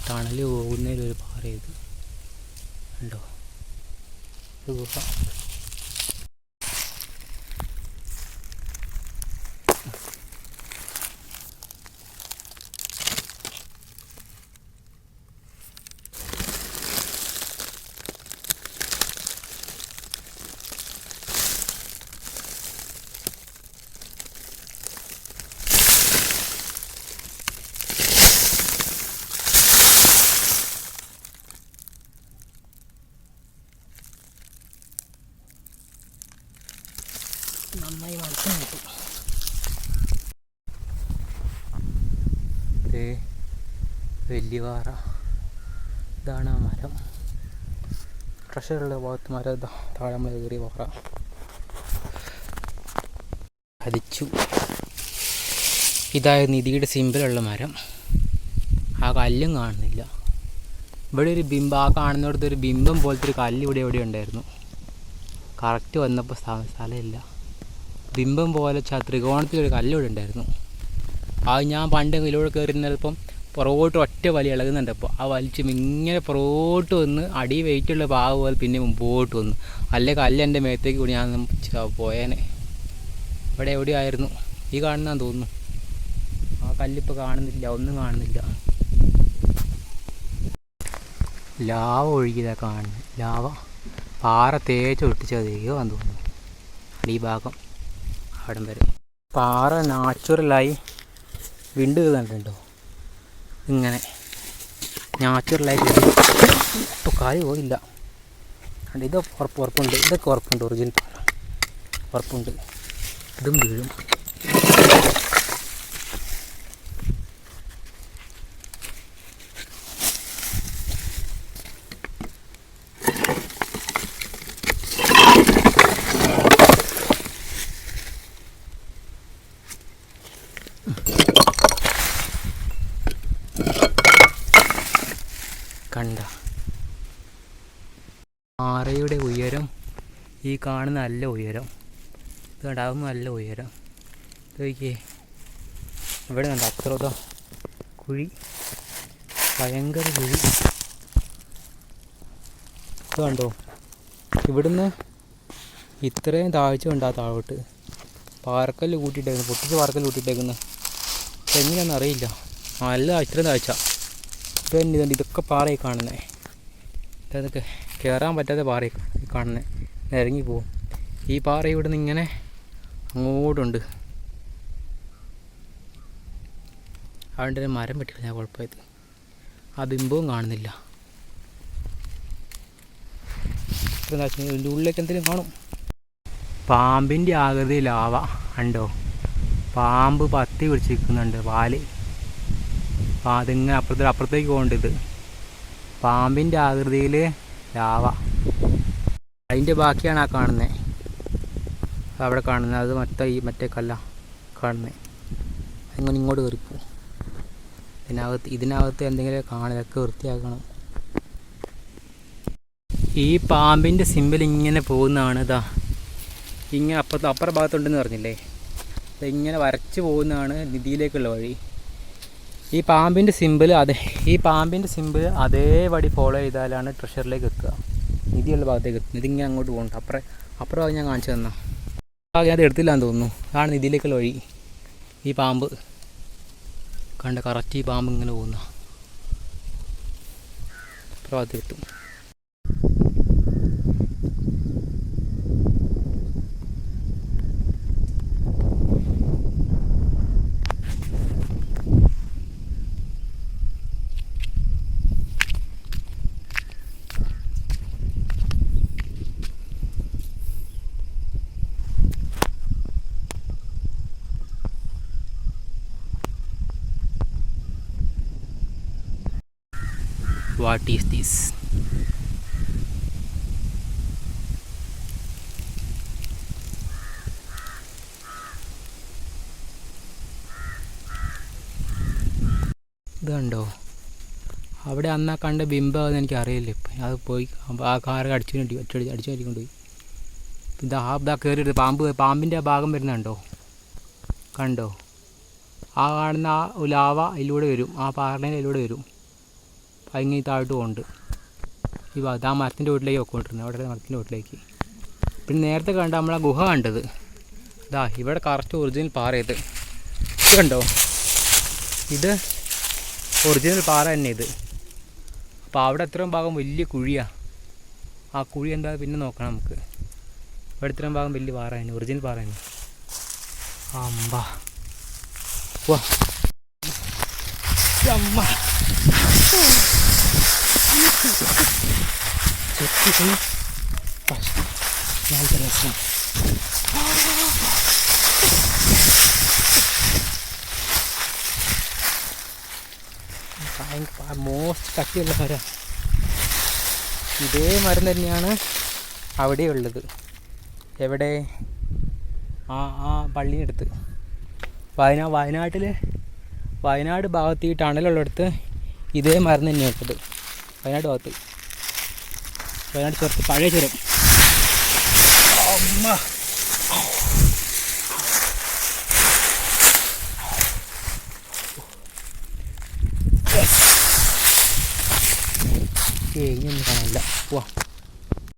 തണൽ പോകുന്നതിലൊരു പാറ ഇത് ഉണ്ടോ? ഇത് ഗുഹ. നന്നായി വളർത്താൻ കിട്ടും. വലിയ പാറ, ഇതാണ് ആ മരം. ട്രഷറുള്ള ഭാഗത്ത് മരം ഇതാ, താഴെ നമ്മൾ കയറിയ പാറ ഹരിച്ചു. ഇതായത് നിധിയുടെ സിമ്പിളുള്ള മരം. ആ കല്ലും കാണുന്നില്ല. ഇവിടെ ഒരു ബിംബം, ആ കാണുന്നിടത്ത് ഒരു ബിംബം പോലത്തെ ഒരു കല്ല് ഇവിടെ ഉണ്ടായിരുന്നു. കറക്റ്റ് വന്നപ്പോൾ സ്ഥലമില്ല. ബിംബം പോലെ ത്രികോണത്തിലൊരു കല്ലിവിടെ ഉണ്ടായിരുന്നു. അത് ഞാൻ പണ്ട് ഇതിലൂടെ കയറുന്നപ്പം പുറകോട്ട് ഒറ്റ വലി ഇളകുന്നുണ്ട്. അപ്പോൾ ആ വലിച്ചും ഇങ്ങനെ പുറകോട്ട് വന്ന് അടി വെയിറ്റുള്ള പാവ് പോലെ പിന്നെ മുമ്പോട്ട് വന്നു. അല്ലെ കല്ല് എൻ്റെ മേത്തേക്ക് കൂടി ഞാൻ പോയേനെ. ഇവിടെ എവിടെയായിരുന്നു? ഈ കാണുന്നതാന്ന് തോന്നുന്നു. ആ കല്ലിപ്പോൾ കാണുന്നില്ല, ഒന്നും കാണുന്നില്ല. ലാവ ഒഴുകിയതാണ് കാണുന്നത്. ലാവ പാറ തേച്ച് ഒട്ടിച്ചതേക്കുവാന്ന് തോന്നുന്നു. ഈ ഭാഗം അവിടം വരെ പാറ നാച്ചുറലായി വിണ്ട് കണ്ടിട്ടുണ്ടോ? ഇങ്ങനെ നാച്ചുറലായി ഇപ്പോൾ കായ് പോയില്ല. ഇത് ഉറപ്പുണ്ട്, ഇതൊക്കെ ഉറപ്പുണ്ട്. ഒറിജിനൽ പാറ ഉറപ്പുണ്ട്. ഇതും വീഴും. കണ്ട പാറയുടെ ഉയരം ഈ കാണുന്ന നല്ല ഉയരം. ഇത് കണ്ട, അതൊന്നും നല്ല ഉയരം. നോക്കിയേ, ഇവിടെ കണ്ട അത്രതാ കുഴി, ഭയങ്കര കുഴി. ഇത് കണ്ടോ, ഇവിടുന്ന് ഇത്രയും താഴ്ച ഉണ്ട്. ആ താഴോട്ട് പാറക്കല്ല് കൂട്ടിയിട്ടേക്കുന്നു, പൊട്ടിച്ച് പാറക്കല്ല് കൂട്ടിയിട്ടേക്കുന്നു. എങ്ങനെയാണെന്ന് അറിയില്ല. നല്ല ഇത്രയും താഴ്ച. ഇപ്പം ഇതുണ്ട്, ഇതൊക്കെ പാറയിൽ കാണുന്നത്. ഇതൊക്കെ കയറാൻ പറ്റാത്ത പാറയിൽ കാണുന്നത്. ഇറങ്ങിപ്പോവും. ഈ പാറ ഇവിടെ നിന്ന് ഇങ്ങനെ അങ്ങോട്ടുണ്ട്. അതുകൊണ്ട് തന്നെ മരം വെട്ടില്ല, ഞാൻ കുഴപ്പമായത്. ആ ബിംബവും കാണുന്നില്ല. ഇത്ര ഇതിൻ്റെ ഉള്ളിലേക്ക് എന്തെങ്കിലും കാണും. പാമ്പിൻ്റെ ആകൃതി ലാവ ഉണ്ടോ? പാമ്പ് പത്തി പിടിച്ചിരിക്കുന്നുണ്ട് വാല്. അപ്പോൾ അതിങ്ങനെ അപ്പുറത്തേക്ക് പോകുന്നുണ്ട്. ഇത് പാമ്പിൻ്റെ ആകൃതിയിൽ ലാവ. അതിൻ്റെ ബാക്കിയാണ് ആ കാണുന്നത്. അവിടെ കാണുന്നത് അത് മറ്റേ കല്ല കാണുന്നത്. അതിങ്ങനെ ഇങ്ങോട്ട് കയറിപ്പോവും. ഇതിനകത്ത് എന്തെങ്കിലും കാണലൊക്കെ വൃത്തിയാക്കണം. ഈ പാമ്പിൻ്റെ സിമ്പിൾ ഇങ്ങനെ പോകുന്നതാണ്. ഇതാ ഇങ്ങനെ അപ്പുറ ഭാഗത്തുണ്ടെന്ന് പറഞ്ഞില്ലേ, ഇങ്ങനെ വരച്ച് പോകുന്നതാണ് നിധിയിലേക്കുള്ള വഴി. ഈ പാമ്പിൻ്റെ സിമ്പിൾ അതേ വഴി ഫോളോ ചെയ്താലാണ് ട്രഷറിലേക്ക് എത്തുക, നിധിയുള്ള ഭാഗത്തേക്ക് എത്തുന്നത്. ഇതിങ്ങനെ അങ്ങോട്ട് പോകുന്നുണ്ട്. അപ്പുറം ഞാൻ കാണിച്ചു തന്നാ അത് എടുത്തില്ലാന്ന് തോന്നുന്നു. അതാണ് നിധിയിലേക്കുള്ള വഴി. ഈ പാമ്പ് കണ്ട, കറക്റ്റ് ഈ പാമ്പ് ഇങ്ങനെ പോകുന്ന അപ്പുറം ഭാഗത്ത് എത്തും. What is this? ഇത് കണ്ടോ, അവിടെ അന്നാ കണ്ട ബിംബം എനിക്ക് അറിയില്ല. ഇപ്പം അത് പോയി ആ കാറ് അടിച്ചു മാറ്റിക്കൊണ്ടുപോയി. ഇതാ കയറിയത് പാമ്പിൻ്റെ ആ ഭാഗം വരുന്നുണ്ടോ? കണ്ടോ, ആ കാണുന്ന ആ ലാവ അതിലൂടെ വരും, ആ പാറയുടെ അതിലൂടെ വരും. അതിങ്ങി താഴോട്ട് പോകുന്നുണ്ട്. ഈ ഭാഗത്ത് ആ മരത്തിൻ്റെ വീട്ടിലേക്ക് പോയിക്കൊണ്ടിരുന്നത്, അവിടെ മരത്തിൻ്റെ വീട്ടിലേക്ക്. പിന്നെ നേരത്തെ കണ്ട നമ്മളാ ഗുഹ കണ്ടത് ഇതാ ഇവിടെ കറക്റ്റ് ഒറിജിനൽ പാറ ഇത് കണ്ടോ, ഇത് ഒറിജിനൽ പാറ തന്നെ ഇത്. അപ്പോൾ അവിടെ എത്രയും ഭാഗം വലിയ കുഴിയാണ്. ആ കുഴി എന്താ പിന്നെ നോക്കണം നമുക്ക്. ഇവിടെ ഇത്രയും ഭാഗം വലിയ പാറ തന്നെ, ഒറിജിനൽ പാറ തന്നെ. അമ്മ വാ അമ്മ നല്ല രസം. മോസ്റ്റ് കട്ടിയുള്ള മരം. ഇതേ മരം തന്നെയാണ് അവിടെ ഉള്ളത്. എവിടെ? ആ പള്ളിയെടുത്ത് വയനാട് ഭാഗത്ത് ഈ ടണലുള്ളിടത്ത് ഇതേ മരം തന്നെയാണ് ഉള്ളത്. വയനാട് ഭാഗത്ത്, വയനാട് ചുരത്ത് പഴയ ചുരം. അമ്മ ഇനിയൊന്നും കാണാനില്ല. പോവാ.